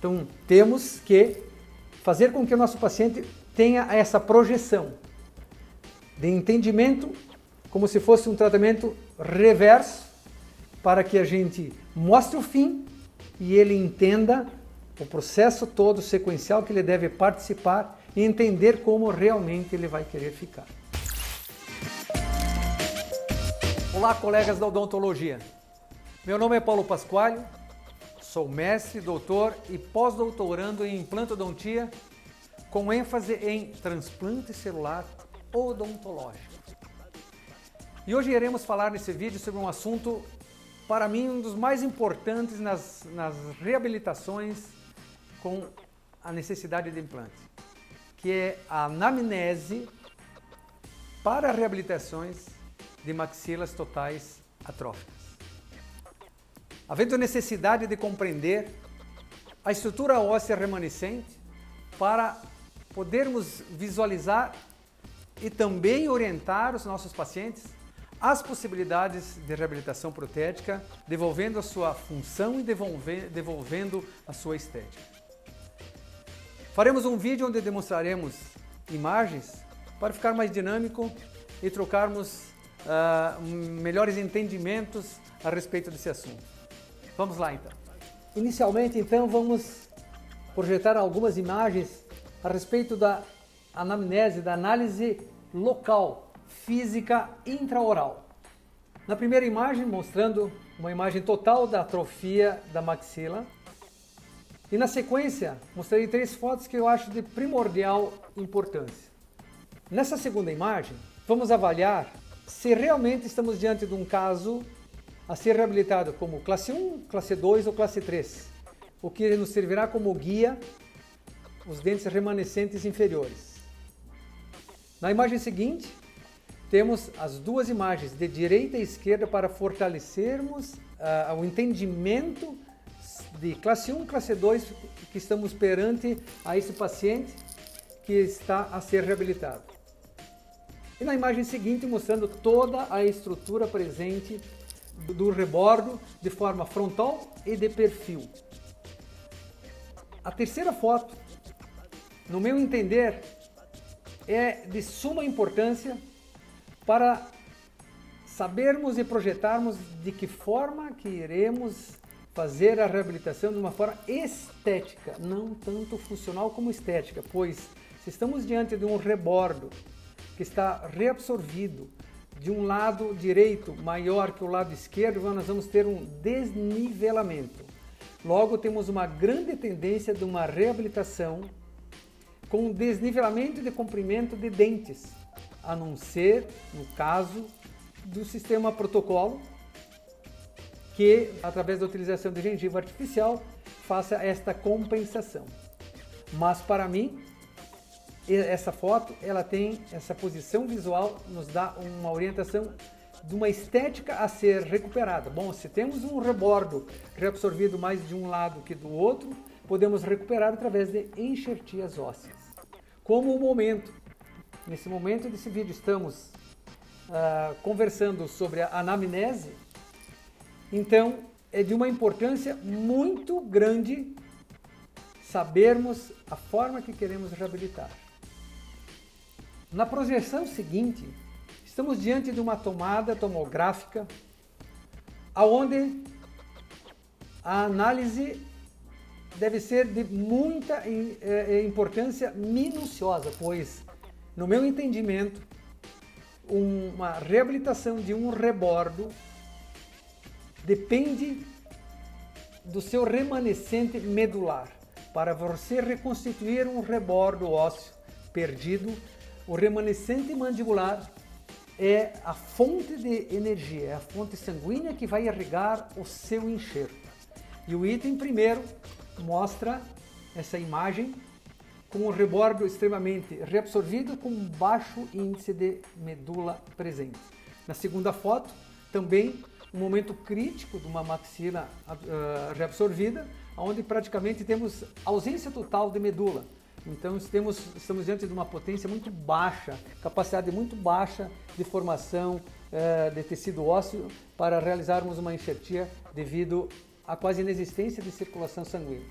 Então, temos que fazer com que o nosso paciente tenha essa projeção de entendimento como se fosse um tratamento reverso, para que a gente mostre o fim e ele entenda o processo todo sequencial que ele deve participar e entender como realmente ele vai querer ficar. Olá, colegas da odontologia. Meu nome é Paulo Pasquale, sou mestre, doutor e pós-doutorando em implantodontia, com ênfase em transplante celular odontológico. E hoje iremos falar nesse vídeo sobre um assunto, para mim, um dos mais importantes nas reabilitações com a necessidade de implante, que é a anamnese para reabilitações de maxilas totais atróficas. Havendo necessidade de compreender a estrutura óssea remanescente para podermos visualizar e também orientar os nossos pacientes às possibilidades de reabilitação protética, devolvendo a sua função e devolvendo a sua estética. Faremos um vídeo onde demonstraremos imagens para ficar mais dinâmico e trocarmos melhores entendimentos a respeito desse assunto. Vamos lá, então. Inicialmente, então, vamos projetar algumas imagens a respeito da anamnese, da análise local, física intraoral. Na primeira imagem, mostrando uma imagem total da atrofia da maxila. E na sequência, mostrarei 3 fotos que eu acho de primordial importância. Nessa segunda imagem, vamos avaliar se realmente estamos diante de um caso a ser reabilitado como classe 1, classe 2 ou classe 3, o que nos servirá como guia os dentes remanescentes inferiores. Na imagem seguinte, temos as duas imagens de direita e esquerda para fortalecermos o entendimento de classe 1 e classe 2 que estamos perante a esse paciente que está a ser reabilitado. E na imagem seguinte, mostrando toda a estrutura presente do rebordo de forma frontal e de perfil. A terceira foto, no meu entender, é de suma importância para sabermos e projetarmos de que forma que iremos fazer a reabilitação de uma forma estética, não tanto funcional como estética, pois se estamos diante de um rebordo que está reabsorvido de um lado direito maior que o lado esquerdo, nós vamos ter um desnivelamento. Logo, temos uma grande tendência de uma reabilitação com desnivelamento de comprimento de dentes, a não ser no caso do sistema protocolo, que através da utilização de gengiva artificial faça esta compensação. Mas para mim, essa foto, ela tem essa posição visual, nos dá uma orientação de uma estética a ser recuperada. Bom, se temos um rebordo reabsorvido mais de um lado que do outro, podemos recuperar através de enxertias ósseas. Como o momento, nesse momento desse vídeo estamos conversando sobre a anamnese, então é de uma importância muito grande sabermos a forma que queremos reabilitar. Na projeção seguinte, estamos diante de uma tomada tomográfica, onde a análise deve ser de muita importância minuciosa, pois, no meu entendimento, uma reabilitação de um rebordo depende do seu remanescente medular. Para você reconstituir um rebordo ósseo perdido, o remanescente mandibular é a fonte de energia, é a fonte sanguínea que vai irrigar o seu enxerto. E o item primeiro mostra essa imagem com o rebordo extremamente reabsorvido com baixo índice de medula presente. Na segunda foto, também um momento crítico de uma maxila reabsorvida, onde praticamente temos ausência total de medula. Então estamos diante de uma potência muito baixa, capacidade muito baixa de formação de tecido ósseo para realizarmos uma enxertia devido à quase inexistência de circulação sanguínea.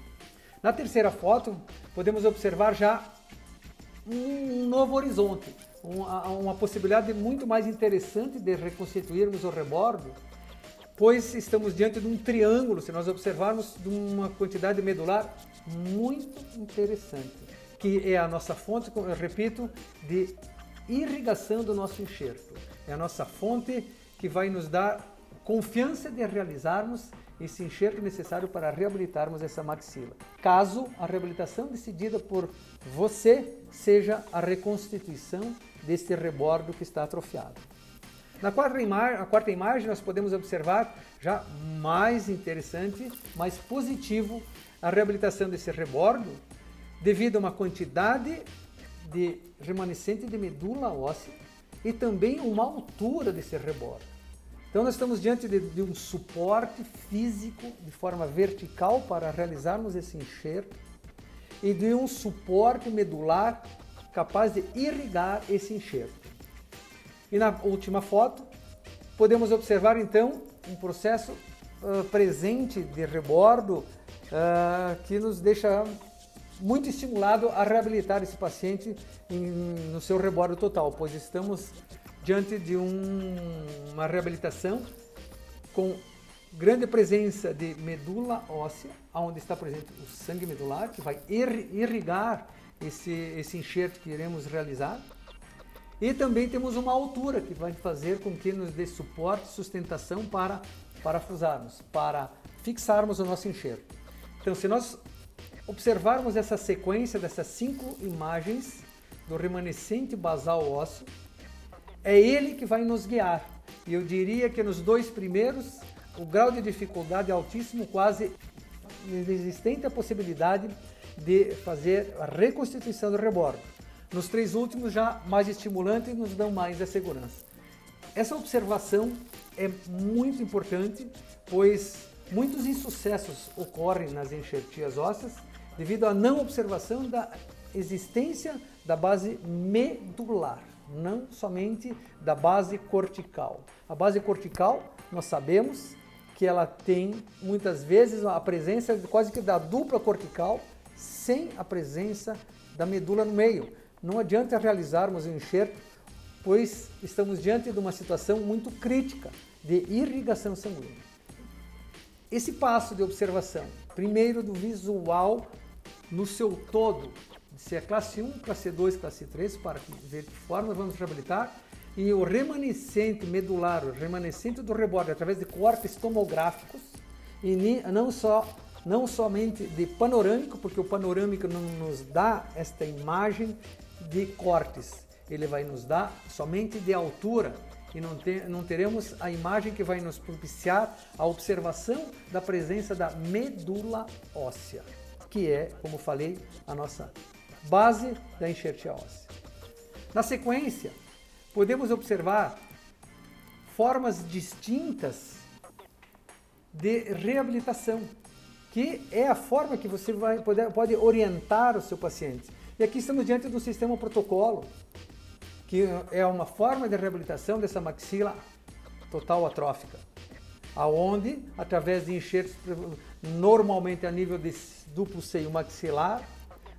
Na terceira foto, podemos observar já um novo horizonte, uma possibilidade muito mais interessante de reconstituirmos o rebordo, pois estamos diante de um triângulo, se nós observarmos, de uma quantidade medular muito interessante, que é a nossa fonte, como eu repito, de irrigação do nosso enxerto. É a nossa fonte que vai nos dar confiança de realizarmos esse enxerto necessário para reabilitarmos essa maxila. Caso a reabilitação decidida por você seja a reconstituição deste rebordo que está atrofiado. Na quarta imagem, nós podemos observar, já mais interessante, mais positivo, a reabilitação desse rebordo devido a uma quantidade de remanescente de medula óssea e também uma altura desse rebordo. Então nós estamos diante de um suporte físico de forma vertical para realizarmos esse enxerto e de um suporte medular capaz de irrigar esse enxerto. E na última foto, podemos observar então um processo presente de rebordo que nos deixa muito estimulado a reabilitar esse paciente no seu rebordo total, pois estamos diante de uma reabilitação com grande presença de medula óssea, onde está presente o sangue medular, que vai irrigar esse enxerto que iremos realizar. E também temos uma altura que vai fazer com que nos dê suporte e sustentação para parafusarmos, para fixarmos o nosso enxerto. Então, se nós observarmos essa sequência dessas 5 imagens do remanescente basal ósseo, é ele que vai nos guiar. E eu diria que nos 2 primeiros, o grau de dificuldade é altíssimo, quase inexistente a possibilidade de fazer a reconstituição do rebordo. Nos 3 últimos, já mais estimulante e nos dão mais a segurança. Essa observação é muito importante, pois muitos insucessos ocorrem nas enxertias ósseas devido à não observação da existência da base medular, não somente da base cortical. A base cortical, nós sabemos que ela tem muitas vezes a presença quase que da dupla cortical sem a presença da medula no meio. Não adianta realizarmos o enxerto, pois estamos diante de uma situação muito crítica de irrigação sanguínea. Esse passo de observação, primeiro do visual no seu todo, se é classe 1, classe 2, classe 3, para ver de que forma vamos reabilitar, e o remanescente medular, o remanescente do rebordo, através de cortes tomográficos, e não somente de panorâmico, porque o panorâmico não nos dá esta imagem de cortes, ele vai nos dar somente de altura e não teremos a imagem que vai nos propiciar a observação da presença da medula óssea, que é, como falei, a nossa base da enxertia óssea. Na sequência, podemos observar formas distintas de reabilitação, que é a forma que você pode orientar o seu paciente. E aqui estamos diante do sistema protocolo, que é uma forma de reabilitação dessa maxila total atrófica, aonde, através de enxertos normalmente a nível de duplo seio maxilar,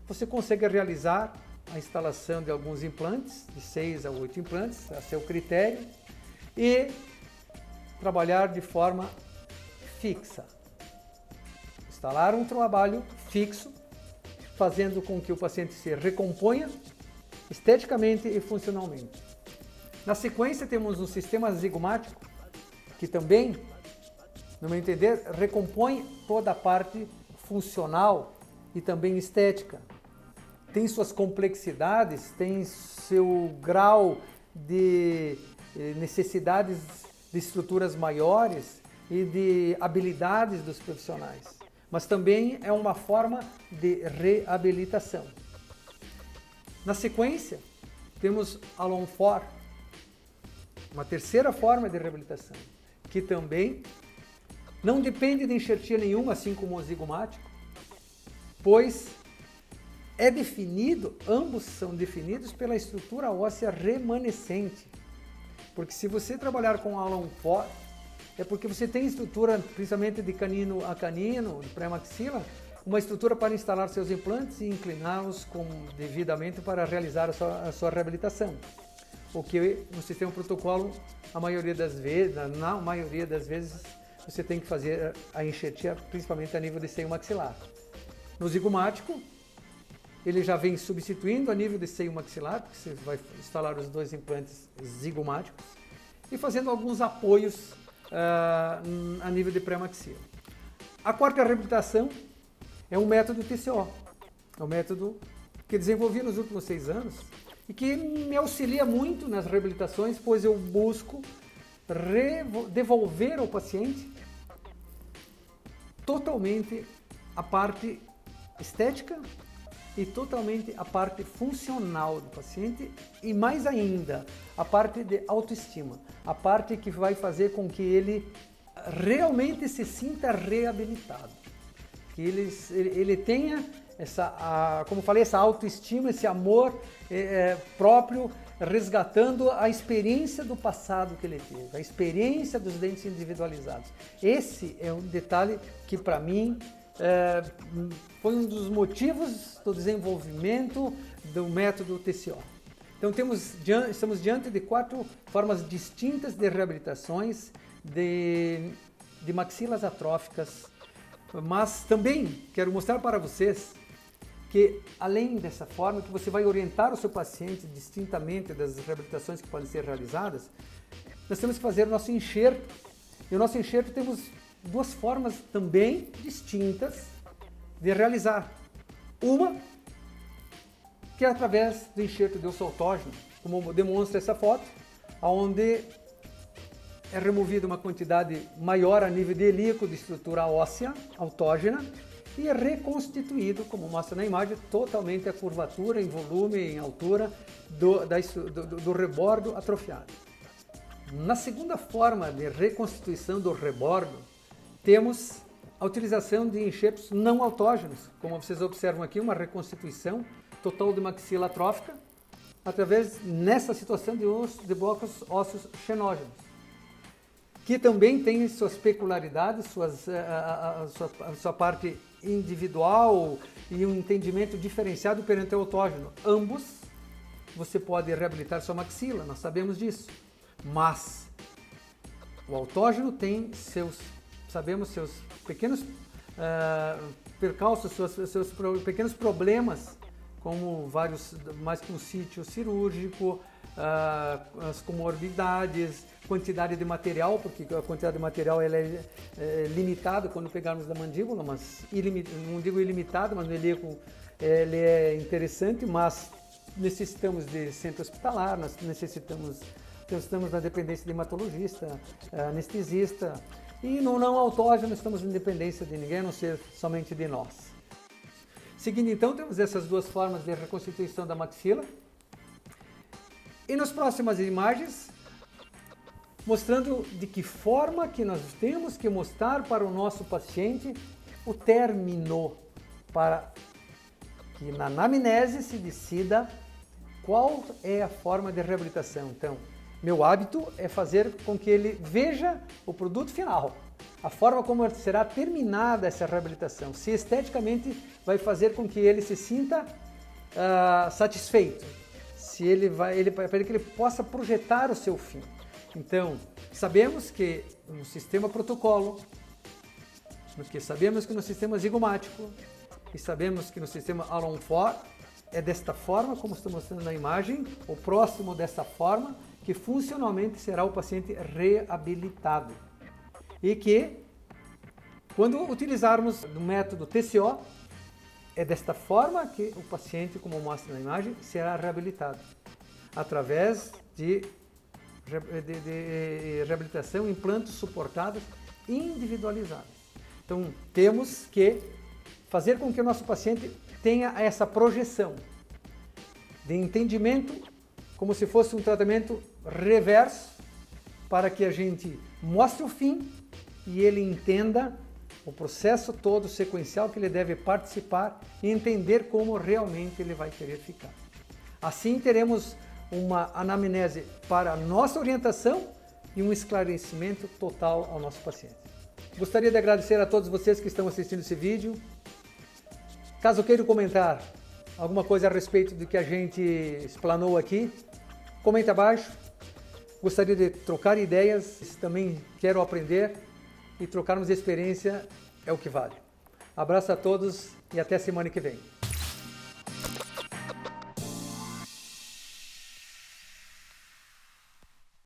você consegue realizar a instalação de alguns implantes, de 6 a 8 implantes, a seu critério, e trabalhar de forma fixa. Instalar um trabalho fixo, fazendo com que o paciente se recomponha esteticamente e funcionalmente. Na sequência, temos um sistema zigomático, que também, no meu entender, recompõe toda a parte funcional e também estética. Tem suas complexidades, tem seu grau de necessidades de estruturas maiores e de habilidades dos profissionais, mas também é uma forma de reabilitação. Na sequência, temos a Longford, uma terceira forma de reabilitação, que também não depende de enxertia nenhuma, assim como o zigomático, pois é definido, ambos são definidos pela estrutura óssea remanescente. Porque se você trabalhar com a Longford, é porque você tem estrutura, principalmente de canino a canino, de pré-maxila, uma estrutura para instalar seus implantes e incliná-los devidamente para realizar a sua reabilitação. O que no sistema protocolo, na maioria das vezes, você tem que fazer a enxertia, principalmente a nível de seio maxilar. No zigomático, ele já vem substituindo a nível de seio maxilar, porque você vai instalar os dois implantes zigomáticos, e fazendo alguns apoios a nível de pré-maxila. A quarta reabilitação é um método TCO, é um método que desenvolvi nos últimos 6 anos e que me auxilia muito nas reabilitações, pois eu busco devolver ao paciente totalmente a parte estética e totalmente a parte funcional do paciente e mais ainda a parte de autoestima, a parte que vai fazer com que ele realmente se sinta reabilitado, que ele tenha como falei, essa autoestima, esse amor próprio, resgatando a experiência do passado que ele teve, a experiência dos dentes individualizados. Esse é um detalhe que para mim foi um dos motivos do desenvolvimento do método TCO. Então estamos diante de 4 formas distintas de reabilitações de maxilas atróficas, mas também quero mostrar para vocês que além dessa forma que você vai orientar o seu paciente distintamente das reabilitações que podem ser realizadas, nós temos que fazer o nosso enxerto. E o nosso enxerto temos 2 formas também distintas de realizar. Uma que é através do enxerto de osso autógeno, como demonstra essa foto, onde é removida uma quantidade maior a nível de helíaco de estrutura óssea autógena e é reconstituído, como mostra na imagem, totalmente a curvatura em volume e em altura do rebordo atrofiado. Na segunda forma de reconstituição do rebordo, temos a utilização de enxertos não autógenos, como vocês observam aqui, uma reconstituição total de maxila atrófica, através, nessa situação, de blocos ósseos xenógenos, que também tem suas peculiaridades, sua parte individual e um entendimento diferenciado perante o autógeno. Ambos você pode reabilitar sua maxila, nós sabemos disso, mas o autógeno tem seus pequenos percalços, seus pequenos problemas, como mais que um sítio cirúrgico, as comorbidades, quantidade de material, porque a quantidade de material ela é limitada quando pegarmos da mandíbula, mas não digo ilimitada, mas no helíaco ele é interessante, mas necessitamos de centro hospitalar, nós estamos na dependência de hematologista, anestesista, e no não autógeno estamos em dependência de ninguém, a não ser somente de nós. Seguindo então, temos essas 2 formas de reconstituição da maxila. E nas próximas imagens, mostrando de que forma que nós temos que mostrar para o nosso paciente o término, para que na anamnese se decida qual é a forma de reabilitação. Então, meu hábito é fazer com que ele veja o produto final, a forma como será terminada essa reabilitação, se esteticamente vai fazer com que ele se sinta satisfeito, para que ele possa projetar o seu fim. Então, sabemos que no sistema protocolo, sabemos que no sistema zigomático e sabemos que no sistema Alon-4 é desta forma, como estou mostrando na imagem, ou próximo dessa forma, que funcionalmente será o paciente reabilitado. E que, quando utilizarmos o método TCO, é desta forma que o paciente, como mostra na imagem, será reabilitado, através de reabilitação em implantes suportados individualizados. Então, temos que fazer com que o nosso paciente tenha essa projeção de entendimento, como se fosse um tratamento reverso, para que a gente mostre o fim e ele entenda o processo todo sequencial que ele deve participar e entender como realmente ele vai querer ficar. Assim teremos uma anamnese para a nossa orientação e um esclarecimento total ao nosso paciente. Gostaria de agradecer a todos vocês que estão assistindo esse vídeo. Caso queira comentar alguma coisa a respeito do que a gente explanou aqui, comenta abaixo. Gostaria de trocar ideias, também quero aprender e trocarmos experiência é o que vale. Abraço a todos e até semana que vem.